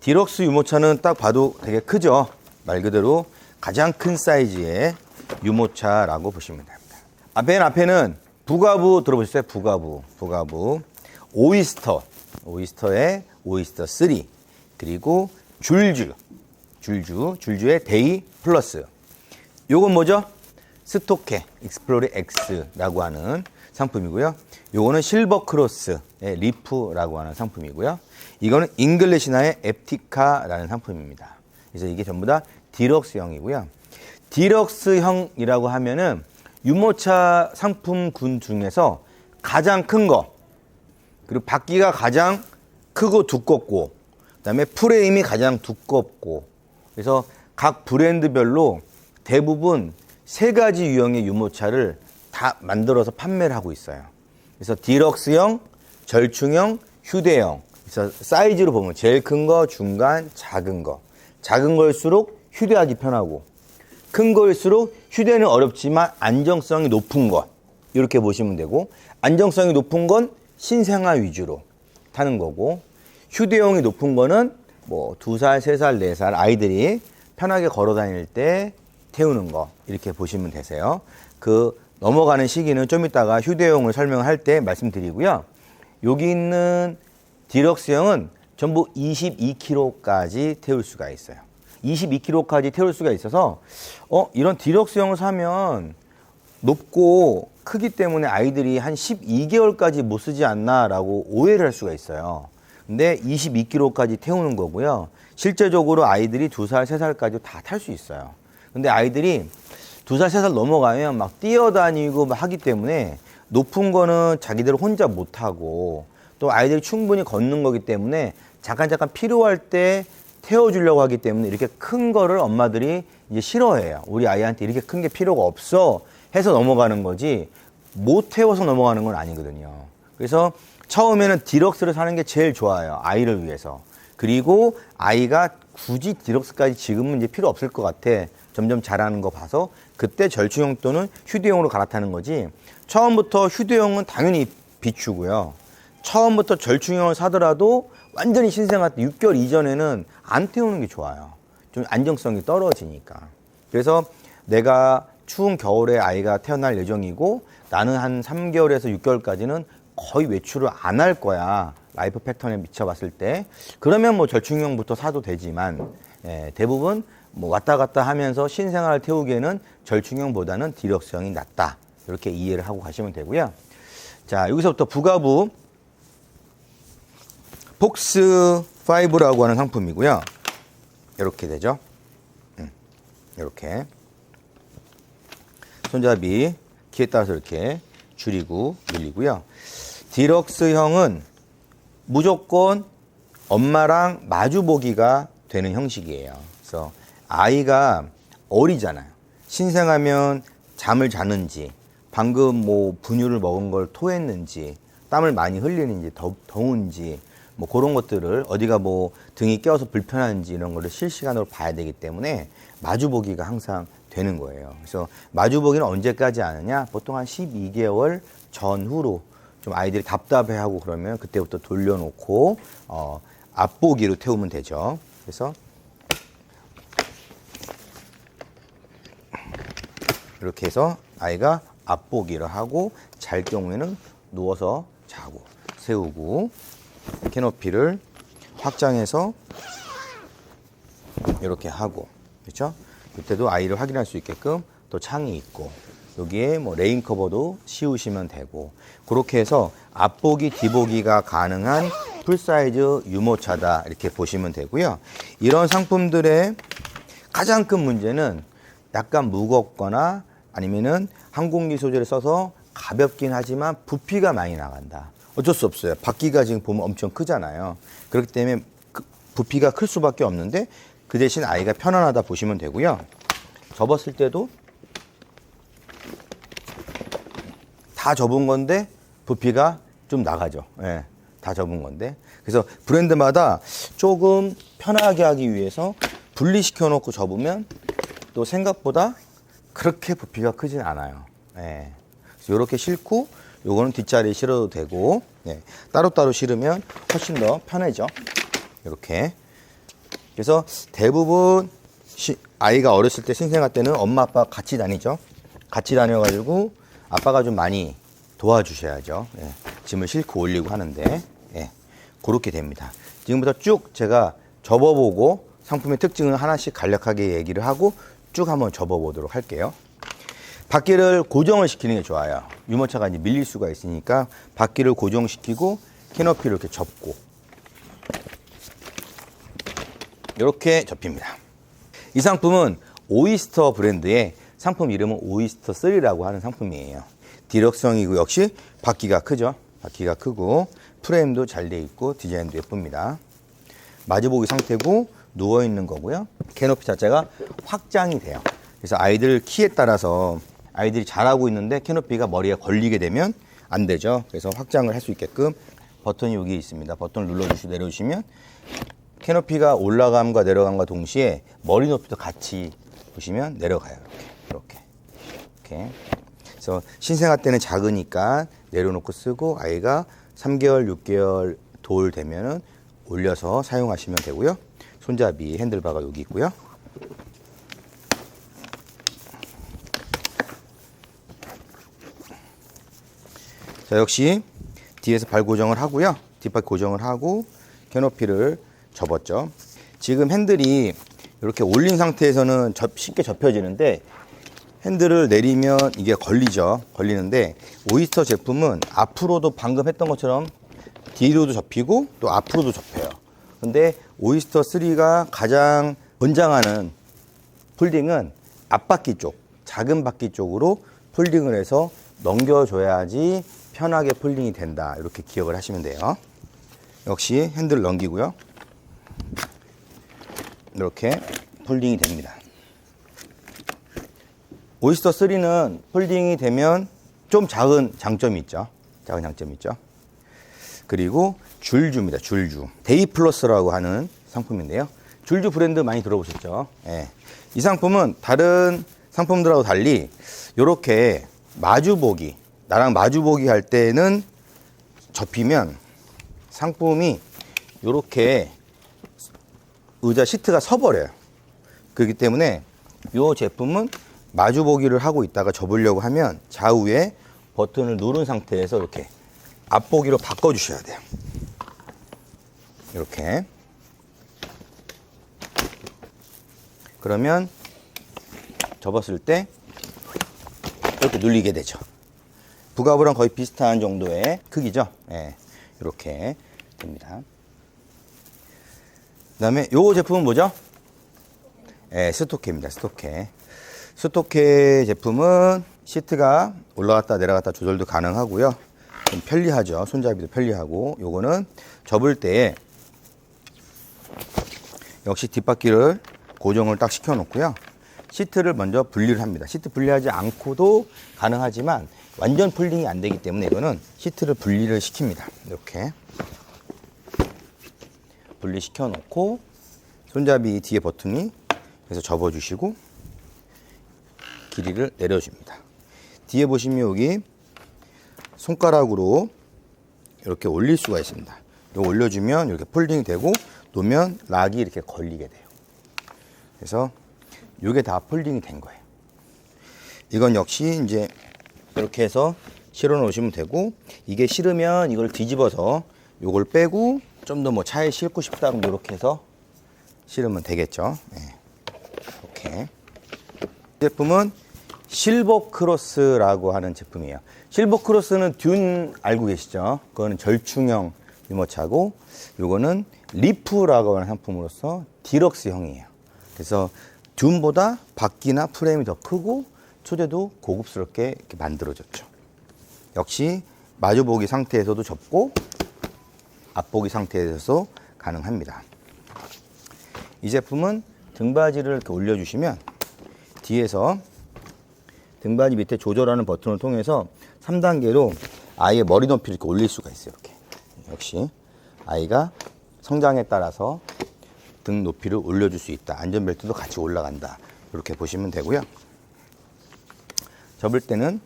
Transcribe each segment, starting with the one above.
디럭스 유모차는 딱 봐도 되게 크죠. 말 그대로 가장 큰 사이즈의 유모차라고 보시면 됩니다. 맨 앞에는 부가부 들어보셨어요? 부가부. 오이스터의 오이스터 3. 그리고 줄주의 데이 플러스. 요건 뭐죠? 스토케 익스플로리 X라고 하는 상품이고요. 요거는 실버 크로스의 리프라고 하는 상품이고요. 이거는 잉글리시나의 앱티카라는 상품입니다. 그래서 이게 전부 다 디럭스형이고요. 디럭스형이라고 하면은 유모차 상품군 중에서 가장 큰 거, 그리고 바퀴가 가장 크고 두껍고, 그다음에 프레임이 가장 두껍고, 그래서 각 브랜드별로 대부분 3가지 유형의 유모차를 다 만들어서 판매를 하고 있어요. 그래서 디럭스형, 절충형, 휴대형. 그래서 사이즈로 보면 제일 큰 거, 중간, 작은 거. 작은 거일수록 휴대하기 편하고, 큰 거일수록 휴대는 어렵지만 안정성이 높은 것. 이렇게 보시면 되고, 안정성이 높은 건 신생아 위주로 타는 거고, 휴대용이 높은 거는 뭐 2살, 3살, 4살 아이들이 편하게 걸어 다닐 때 태우는 거. 이렇게 보시면 되세요. 그 넘어가는 시기는 좀 이따가 휴대용을 설명할 때 말씀드리고요. 여기 있는 디럭스형은 전부 22kg까지 태울 수가 있어요. 22kg까지 태울 수가 있어서 이런 디럭스형을 사면 높고 크기 때문에 아이들이 한 12개월까지 못 쓰지 않나라고 오해를 할 수가 있어요. 근데 22kg까지 태우는 거고요. 실제적으로 아이들이 2살, 3살까지 다 탈 수 있어요. 근데 아이들이 2살, 3살 넘어가면 막 뛰어다니고 막 하기 때문에 높은 거는 자기들 혼자 못 하고, 또 아이들이 충분히 걷는 거기 때문에 잠깐 필요할 때 태워주려고 하기 때문에 이렇게 큰 거를 엄마들이 이제 싫어해요. 우리 아이한테 이렇게 큰 게 필요가 없어 해서 넘어가는 거지, 못 태워서 넘어가는 건 아니거든요. 그래서 처음에는 디럭스를 사는 게 제일 좋아요. 아이를 위해서. 그리고 아이가 굳이 디럭스까지 지금은 이제 필요 없을 것 같아. 점점 잘하는 거 봐서 그때 절충형 또는 휴대용으로 갈아타는 거지, 처음부터 휴대용은 당연히 비추고요. 처음부터 절충형을 사더라도 완전히 신생아 때 6개월 이전에는 안 태우는 게 좋아요. 좀 안정성이 떨어지니까. 그래서 내가 추운 겨울에 아이가 태어날 예정이고 나는 한 3개월에서 6개월까지는 거의 외출을 안 할 거야. 라이프 패턴에 비춰봤을 때. 그러면 뭐 절충형부터 사도 되지만, 대부분 뭐 왔다 갔다 하면서 신생아를 태우기에는 절충형보다는 디럭스형이 낫다. 이렇게 이해를 하고 가시면 되고요. 자, 여기서부터 부가부 폭스5라고 하는 상품이고요. 이렇게 되죠. 이렇게 손잡이 키에 따라서 이렇게 줄이고 밀리고요. 디럭스형은 무조건 엄마랑 마주보기가 되는 형식이에요. 그래서 아이가 어리잖아요. 신생하면 잠을 자는지, 방금 뭐 분유를 먹은 걸 토했는지, 땀을 많이 흘리는지, 더운지, 뭐 그런 것들을 어디가 뭐 등이 껴서 불편한지 이런 거를 실시간으로 봐야 되기 때문에 마주보기가 항상 되는 거예요. 그래서 마주보기는 언제까지 하느냐? 보통 한 12개월 전후로 좀 아이들이 답답해하고 그러면 그때부터 돌려놓고 앞보기로 태우면 되죠. 그래서 이렇게 해서 아이가 앞보기를 하고 잘 경우에는 누워서 자고, 세우고 캐노피를 확장해서 이렇게 하고, 그렇죠? 그때도 아이를 확인할 수 있게끔 또 창이 있고, 여기에 뭐 레인 커버도 씌우시면 되고, 그렇게 해서 앞보기, 뒤보기가 가능한 풀사이즈 유모차다 이렇게 보시면 되고요. 이런 상품들의 가장 큰 문제는 약간 무겁거나 아니면은 항공기 소재를 써서 가볍긴 하지만 부피가 많이 나간다. 어쩔 수 없어요. 바퀴가 지금 보면 엄청 크잖아요. 그렇기 때문에 부피가 클 수밖에 없는데 그 대신 아이가 편안하다 보시면 되고요. 접었을 때도 다 접은 건데 부피가 좀 나가죠. 예, 다 접은 건데. 그래서 브랜드마다 조금 편하게 하기 위해서 분리시켜 놓고 접으면 또 생각보다 그렇게 부피가 크진 않아요. 예. 그래서 이렇게 싣고 요거는 뒷자리에 실어도 되고, 예. 따로따로 실으면 훨씬 더 편하죠. 이렇게. 그래서 대부분 아이가 어렸을 때 신생아 때는 엄마 아빠 같이 다니죠. 같이 다녀가지고 아빠가 좀 많이 도와주셔야죠. 예, 짐을 싣고 올리고 하는데 예, 그렇게 됩니다. 지금부터 쭉 제가 접어보고 상품의 특징을 하나씩 간략하게 얘기를 하고 쭉 한번 접어보도록 할게요. 바퀴를 고정을 시키는 게 좋아요. 유모차가 이제 밀릴 수가 있으니까 바퀴를 고정시키고 캐노피를 이렇게 접고 이렇게 접힙니다. 이 상품은 오이스터 브랜드의 상품 이름은 오이스터 3라고 하는 상품이에요. 디럭성이고 역시 바퀴가 크죠. 바퀴가 크고 프레임도 잘 돼 있고 디자인도 예쁩니다. 마주보기 상태고 누워 있는 거고요. 캐노피 자체가 확장이 돼요. 그래서 아이들 키에 따라서 아이들이 잘하고 있는데 캐노피가 머리에 걸리게 되면 안 되죠. 그래서 확장을 할 수 있게끔 버튼이 여기 있습니다. 버튼을 눌러주시고 내려주시면 캐노피가 올라감과 내려감과 동시에 머리 높이도 같이 보시면 내려가요. 이렇게. 그래서 신생아 때는 작으니까 내려놓고 쓰고 아이가 3개월, 6개월 돌 되면은 올려서 사용하시면 되고요. 손잡이 핸들바가 여기 있고요. 자, 역시 뒤에서 발 고정을 하고요. 뒷발 고정을 하고 캐노피를 접었죠. 지금 핸들이 이렇게 올린 상태에서는 쉽게 접혀지는데 핸들을 내리면 이게 걸리죠. 걸리는데 오이스터 제품은 앞으로도 방금 했던 것처럼 뒤로도 접히고 또 앞으로도 접혀요. 근데 오이스터 3가 가장 권장하는 폴딩은 앞바퀴 쪽, 작은 바퀴 쪽으로 폴딩을 해서 넘겨줘야지 편하게 폴딩이 된다. 이렇게 기억을 하시면 돼요. 역시 핸들을 넘기고요. 이렇게 폴딩이 됩니다. 오이스터 3는 폴딩이 되면 좀 작은 장점이 있죠. 작은 장점이 있죠. 그리고 줄주입니다. 줄주. 데이플러스라고 하는 상품인데요. 줄주 브랜드 많이 들어보셨죠? 예. 이 상품은 다른 상품들하고 달리 이렇게 마주보기, 나랑 마주보기 할 때는 접히면 상품이 이렇게 의자 시트가 서버려요. 그렇기 때문에 이 제품은 마주보기를 하고 있다가 접으려고 하면 좌우에 버튼을 누른 상태에서 이렇게 앞보기로 바꿔주셔야 돼요. 이렇게. 그러면 접었을 때 이렇게 눌리게 되죠. 부가부랑 거의 비슷한 정도의 크기죠. 네, 이렇게 됩니다. 그 다음에 이 제품은 뭐죠? 네, 스토케입니다. 스토케 제품은 시트가 올라갔다 내려갔다 조절도 가능하고요. 좀 편리하죠. 손잡이도 편리하고. 요거는 접을 때 역시 뒷바퀴를 고정을 딱 시켜 놓고요. 시트를 먼저 분리를 합니다. 시트 분리하지 않고도 가능하지만 완전 폴딩이 안 되기 때문에 이거는 시트를 분리를 시킵니다. 이렇게 분리시켜 놓고 손잡이 뒤에 버튼이 그래서 접어주시고 길이를 내려줍니다. 뒤에 보시면 여기 손가락으로 이렇게 올릴 수가 있습니다. 이거 올려주면 이렇게 폴딩이 되고 놓으면 락이 이렇게 걸리게 돼요. 그래서 이게 다 폴딩이 된 거예요. 이건 역시 이제 이렇게 해서 실어 놓으시면 되고 이게 싫으면 이걸 뒤집어서 이걸 빼고 좀 더 뭐 차에 싣고 싶다 그럼 이렇게 해서 실으면 되겠죠. 네. 이렇게. 이 제품은 실버크로스라고 하는 제품이에요. 실버크로스는 듄 알고 계시죠? 그거는 절충형 유모차고 요거는 리프라고 하는 상품으로서 디럭스형이에요. 그래서 듄보다 바퀴나 프레임이 더 크고 소재도 고급스럽게 이렇게 만들어졌죠. 역시 마주보기 상태에서도 접고 앞보기 상태에서 가능합니다. 이 제품은 등받이를 이렇게 올려주시면 뒤에서 등받이 밑에 조절하는 버튼을 통해서 3단계로 아이의 머리 높이를 이렇게 올릴 수가 있어요. 이렇게. 역시 아이가 성장에 따라서 등 높이를 올려줄 수 있다. 안전벨트도 같이 올라간다. 이렇게 보시면 되고요. 접을 때는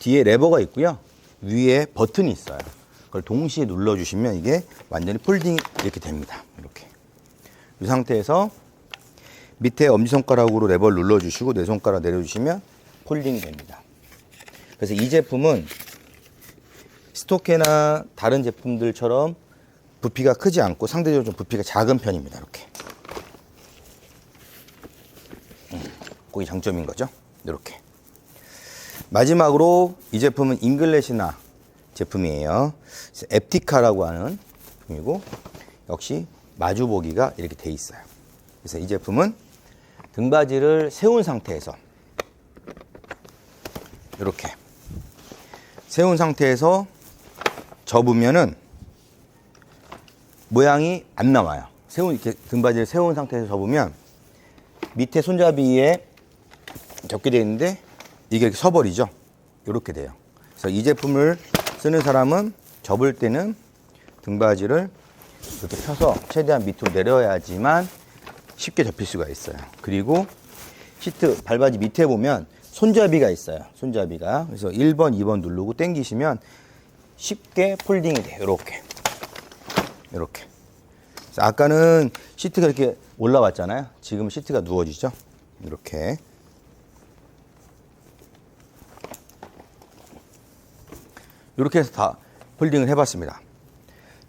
뒤에 레버가 있고요. 위에 버튼이 있어요. 그걸 동시에 눌러주시면 이게 완전히 폴딩이 이렇게 됩니다. 이렇게. 이 상태에서 밑에 엄지손가락으로 레버를 눌러주시고 네 손가락 내려주시면 폴딩이 됩니다. 그래서 이 제품은 스토케나 다른 제품들처럼 부피가 크지 않고 상대적으로 좀 부피가 작은 편입니다. 이렇게. 그게 장점인 거죠. 이렇게. 마지막으로 이 제품은 잉글래시나 제품이에요. 앱티카라고 하는 제품이고 역시 마주보기가 이렇게 돼 있어요. 그래서 이 제품은 등받이를 세운 상태에서 이렇게 세운 상태에서 접으면은 모양이 안 나와요. 이렇게 등받이를 세운 상태에서 접으면 밑에 손잡이에 접게 되어 있는데 이게 이렇게 서버리죠. 이렇게 돼요. 그래서 이 제품을 쓰는 사람은 접을 때는 등받이를 이렇게 펴서 최대한 밑으로 내려야지만 쉽게 접힐 수가 있어요. 그리고 시트 발바지 밑에 보면 손잡이가 있어요. 손잡이가. 그래서 1번, 2번 누르고 당기시면 쉽게 폴딩이 돼요. 이렇게. 이렇게. 그래서 아까는 시트가 이렇게 올라왔잖아요. 지금 시트가 누워지죠. 이렇게. 이렇게 해서 다 폴딩을 해봤습니다.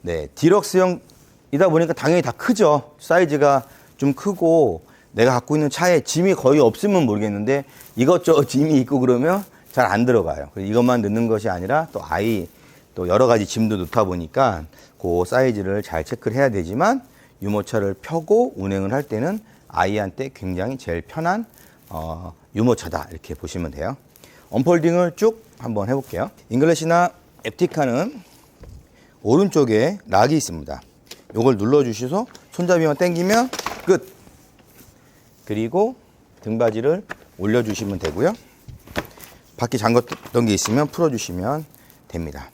네, 디럭스형이다 보니까 당연히 다 크죠. 사이즈가 좀 크고 내가 갖고 있는 차에 짐이 거의 없으면 모르겠는데 이것저것 짐이 있고 그러면 잘 안 들어가요. 이것만 넣는 것이 아니라 또 또 여러 가지 짐도 넣다 보니까 그 사이즈를 잘 체크를 해야 되지만 유모차를 펴고 운행을 할 때는 아이한테 굉장히 제일 편한 유모차다 이렇게 보시면 돼요. 언폴딩을 쭉 한번 해볼게요. 잉글래시나 앱티카는 오른쪽에 락이 있습니다. 이걸 눌러주셔서 손잡이만 당기면 끝. 그리고 등받이를 올려주시면 되고요. 바퀴 잠갔던 게 있으면 풀어주시면 됩니다.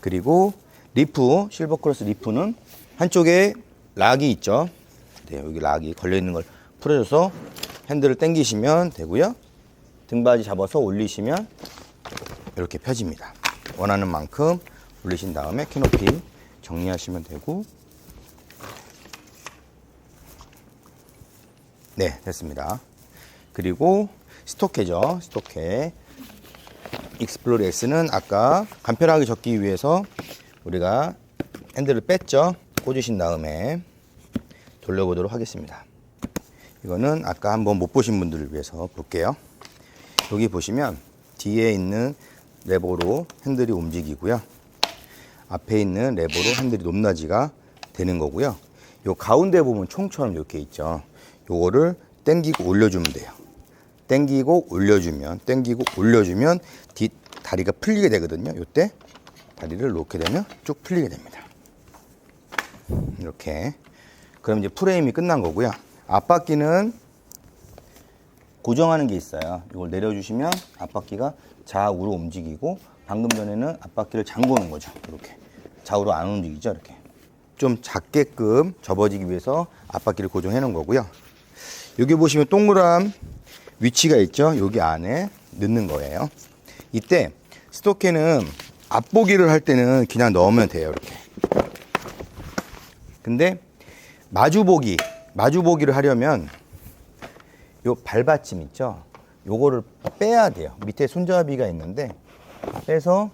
그리고 리프, 실버크로스 리프는 한쪽에 락이 있죠. 네, 여기 락이 걸려있는 걸 풀어줘서 핸들을 당기시면 되고요. 등받이 잡아서 올리시면 이렇게 펴집니다. 원하는 만큼 올리신 다음에 캐노피 정리하시면 되고 네, 됐습니다. 그리고 스토케죠. 스토케. 익스플로리 X는 아까 간편하게 접기 위해서 우리가 핸들을 뺐죠. 꽂으신 다음에 돌려보도록 하겠습니다. 이거는 아까 한번 못 보신 분들을 위해서 볼게요. 여기 보시면 뒤에 있는 레버로 핸들이 움직이고요. 앞에 있는 레버로 핸들이 높낮이가 되는 거고요. 요 가운데 보면 총처럼 이렇게 있죠. 요거를 당기고 올려주면 돼요. 당기고 올려주면 뒤 다리가 풀리게 되거든요. 요때 다리를 놓게 되면 쭉 풀리게 됩니다. 이렇게. 그럼 이제 프레임이 끝난 거고요. 앞바퀴는 고정하는 게 있어요. 이걸 내려주시면 앞바퀴가 좌우로 움직이고 방금 전에는 앞바퀴를 잠그는 거죠. 이렇게 좌우로 안 움직이죠. 이렇게 좀 작게끔 접어지기 위해서 앞바퀴를 고정해 놓은 거고요. 여기 보시면 동그란 위치가 있죠. 여기 안에 넣는 거예요. 이때 스토케는 앞보기를 할 때는 그냥 넣으면 돼요. 이렇게. 근데 마주보기를 하려면 요 발받침 있죠. 요거를 빼야 돼요. 밑에 손잡이가 있는데 빼서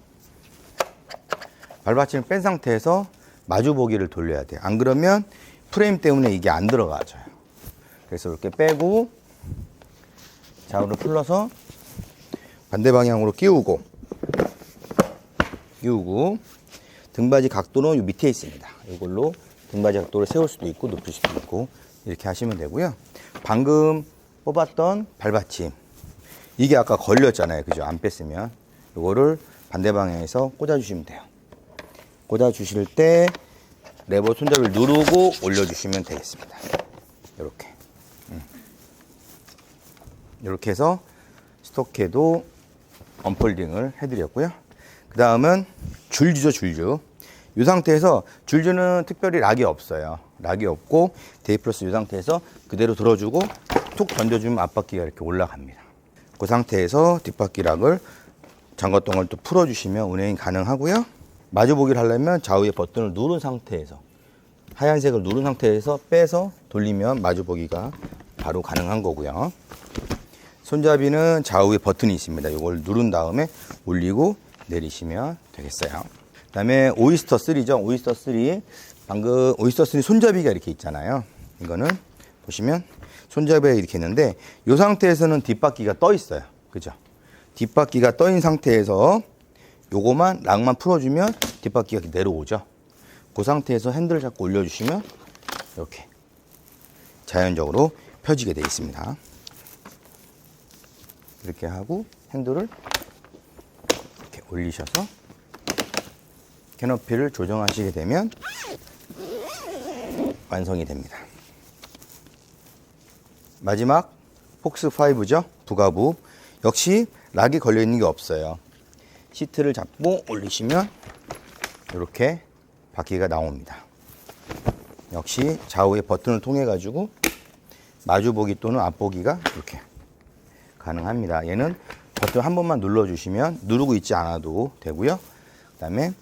발받침을 뺀 상태에서 마주보기를 돌려야 돼요. 안 그러면 프레임 때문에 이게 안 들어가져요. 그래서 이렇게 빼고 좌우로 풀러서 반대 방향으로 끼우고 등받이 각도는 요 밑에 있습니다. 이걸로 등받이 각도를 세울 수도 있고 높일 수도 있고 이렇게 하시면 되고요. 방금 뽑았던 발받침 이게 아까 걸렸잖아요. 그죠? 안 뺐으면 이거를 반대 방향에서 꽂아주시면 돼요. 꽂아주실 때 레버 손잡이를 누르고 올려주시면 되겠습니다. 이렇게. 이렇게 해서 스토케도 언폴딩을 해드렸고요. 그 다음은 줄주죠, 줄주. 이 상태에서 줄주는 특별히 락이 없어요. 락이 없고 데이플러스 이 상태에서 그대로 들어주고 툭 던져주면 앞바퀴가 이렇게 올라갑니다. 그 상태에서 뒷바퀴 락을 잠갔던 걸 또 풀어주시면 운행이 가능하고요. 마주보기를 하려면 좌우의 버튼을 누른 상태에서 하얀색을 누른 상태에서 빼서 돌리면 마주보기가 바로 가능한 거고요. 손잡이는 좌우에 버튼이 있습니다. 이걸 누른 다음에 올리고 내리시면 되겠어요. 그 다음에 오이스터 3죠. 오이스터 3. 방금 오이스터 3 손잡이가 이렇게 있잖아요. 이거는 보시면 손잡이가 이렇게 있는데 이 상태에서는 뒷바퀴가 떠 있어요. 그죠? 뒷바퀴가 떠인 상태에서 요거만 락만 풀어주면 뒷바퀴가 이렇게 내려오죠. 그 상태에서 핸들을 잡고 올려주시면 이렇게 자연적으로 펴지게 되어 있습니다. 이렇게 하고 핸들을 이렇게 올리셔서 캐노피를 조정하시게 되면 완성이 됩니다. 마지막 폭스5죠. 부가부. 역시 락이 걸려 있는 게 없어요. 시트를 잡고 올리시면 이렇게 바퀴가 나옵니다. 역시 좌우의 버튼을 통해 가지고 마주보기 또는 앞보기가 이렇게 가능합니다. 얘는 버튼 한 번만 눌러주시면 누르고 있지 않아도 되고요. 그 다음에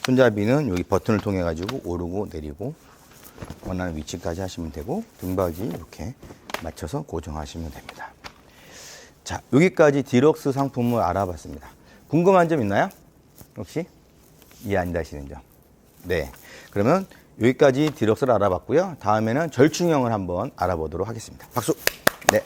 손잡이는 여기 버튼을 통해 가지고 오르고 내리고 원하는 위치까지 하시면 되고 등받이 이렇게 맞춰서 고정하시면 됩니다. 자, 여기까지 디럭스 상품을 알아봤습니다. 궁금한 점 있나요? 혹시 이해 안 되시는 점? 네. 그러면 여기까지 디럭스를 알아봤고요. 다음에는 절충형을 한번 알아보도록 하겠습니다. 박수! 네.